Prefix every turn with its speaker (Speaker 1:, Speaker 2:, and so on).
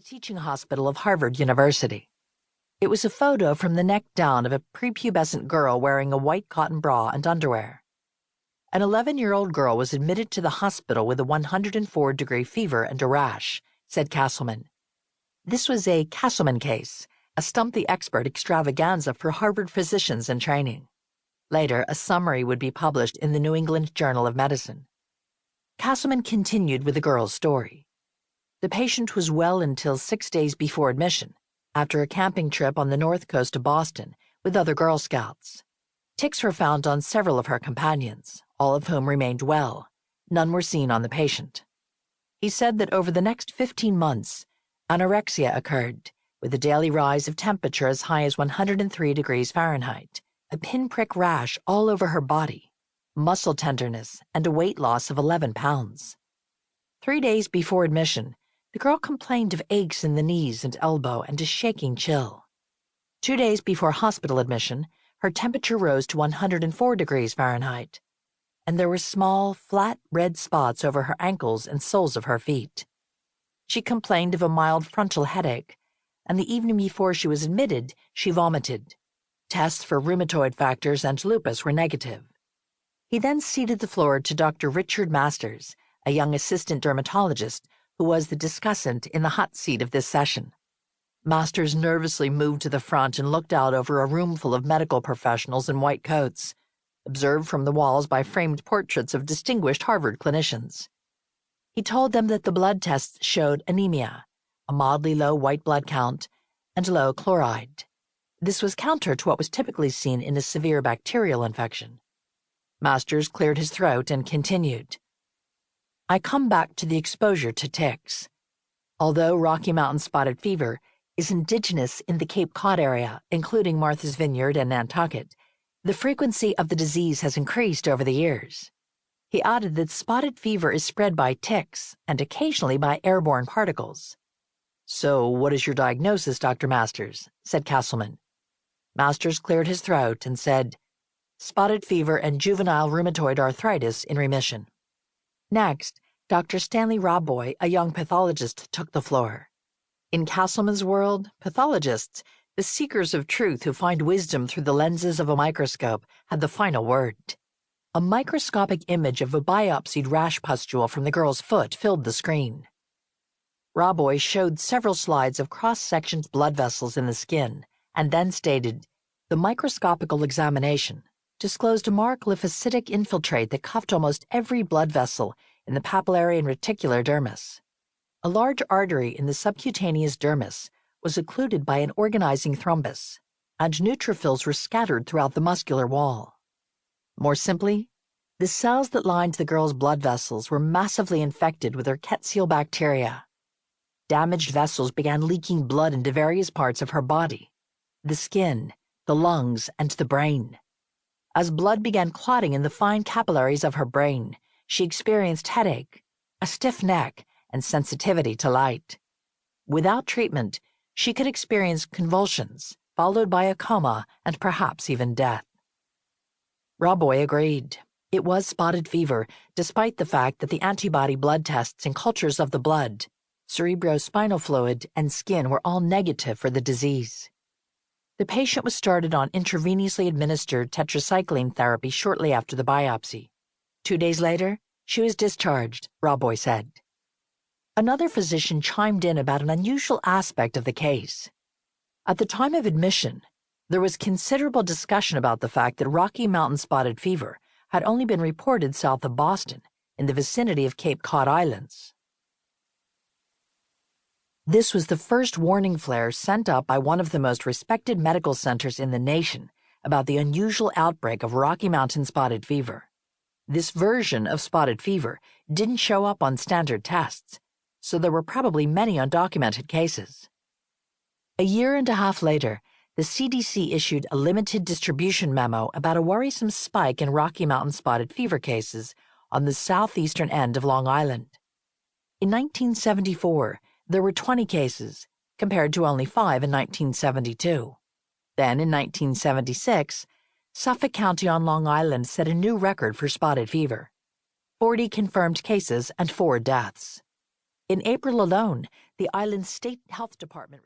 Speaker 1: the teaching hospital of Harvard University. It was a photo from the neck down of a prepubescent girl wearing a white cotton bra and underwear. An 11-year-old girl was admitted to the hospital with a 104-degree fever and a rash, said Castleman. This was a Castleman case, a stump the expert extravaganza for Harvard physicians in training. Later, a summary would be published in the New England Journal of Medicine. Castleman continued with the girl's story. The patient was well until 6 days before admission, after a camping trip on the north coast of Boston with other Girl Scouts. Ticks were found on several of her companions, all of whom remained well. None were seen on the patient. He said that over the next 15 months, anorexia occurred, with a daily rise of temperature as high as 103 degrees Fahrenheit, a pinprick rash all over her body, muscle tenderness, and a weight loss of 11 pounds. 3 days before admission, the girl complained of aches in the knees and elbow and a shaking chill. 2 days before hospital admission, her temperature rose to 104 degrees Fahrenheit, and there were small, flat red spots over her ankles and soles of her feet. She complained of a mild frontal headache, and the evening before she was admitted, she vomited. Tests for rheumatoid factors and lupus were negative. He then ceded the floor to Dr. Richard Masters, a young assistant dermatologist who was the discussant in the hot seat of this session. Masters nervously moved to the front and looked out over a room full of medical professionals in white coats, observed from the walls by framed portraits of distinguished Harvard clinicians. He told them that the blood tests showed anemia, a mildly low white blood count, and low chloride. This was counter to what was typically seen in a severe bacterial infection. Masters cleared his throat and continued. I come back to the exposure to ticks. Although Rocky Mountain spotted fever is indigenous in the Cape Cod area, including Martha's Vineyard and Nantucket, the frequency of the disease has increased over the years. He added that spotted fever is spread by ticks and occasionally by airborne particles. So what is your diagnosis, Dr. Masters? Said Castleman. Masters cleared his throat and said, spotted fever and juvenile rheumatoid arthritis in remission. Next, Dr. Stanley Robboy, a young pathologist, took the floor. In Castleman's world, pathologists, the seekers of truth who find wisdom through the lenses of a microscope, had the final word. A microscopic image of a biopsied rash pustule from the girl's foot filled the screen. Robboy showed several slides of cross-sectioned blood vessels in the skin, and then stated, the microscopical examination disclosed a marked lymphocytic infiltrate that cuffed almost every blood vessel in the papillary and reticular dermis. A large artery in the subcutaneous dermis was occluded by an organizing thrombus, and neutrophils were scattered throughout the muscular wall. More simply, the cells that lined the girl's blood vessels were massively infected with Rickettsia bacteria. Damaged vessels began leaking blood into various parts of her body, the skin, the lungs, and the brain. As blood began clotting in the fine capillaries of her brain, she experienced headache, a stiff neck, and sensitivity to light. Without treatment, she could experience convulsions, followed by a coma and perhaps even death. Robboy agreed. It was spotted fever, despite the fact that the antibody blood tests and cultures of the blood, cerebrospinal fluid, and skin were all negative for the disease. The patient was started on intravenously administered tetracycline therapy shortly after the biopsy. 2 days later, she was discharged, Robboy said. Another physician chimed in about an unusual aspect of the case. At the time of admission, there was considerable discussion about the fact that Rocky Mountain spotted fever had only been reported south of Boston, in the vicinity of Cape Cod Islands. This was the first warning flare sent up by one of the most respected medical centers in the nation about the unusual outbreak of Rocky Mountain spotted fever. This version of spotted fever didn't show up on standard tests, so there were probably many undocumented cases. A year and a half later, the CDC issued a limited distribution memo about a worrisome spike in Rocky Mountain spotted fever cases on the southeastern end of Long Island. In 1974, there were 20 cases, compared to only 5 in 1972. Then, in 1976, Suffolk County on Long Island set a new record for spotted fever: 40 confirmed cases and 4 deaths. In April alone, the island's state health department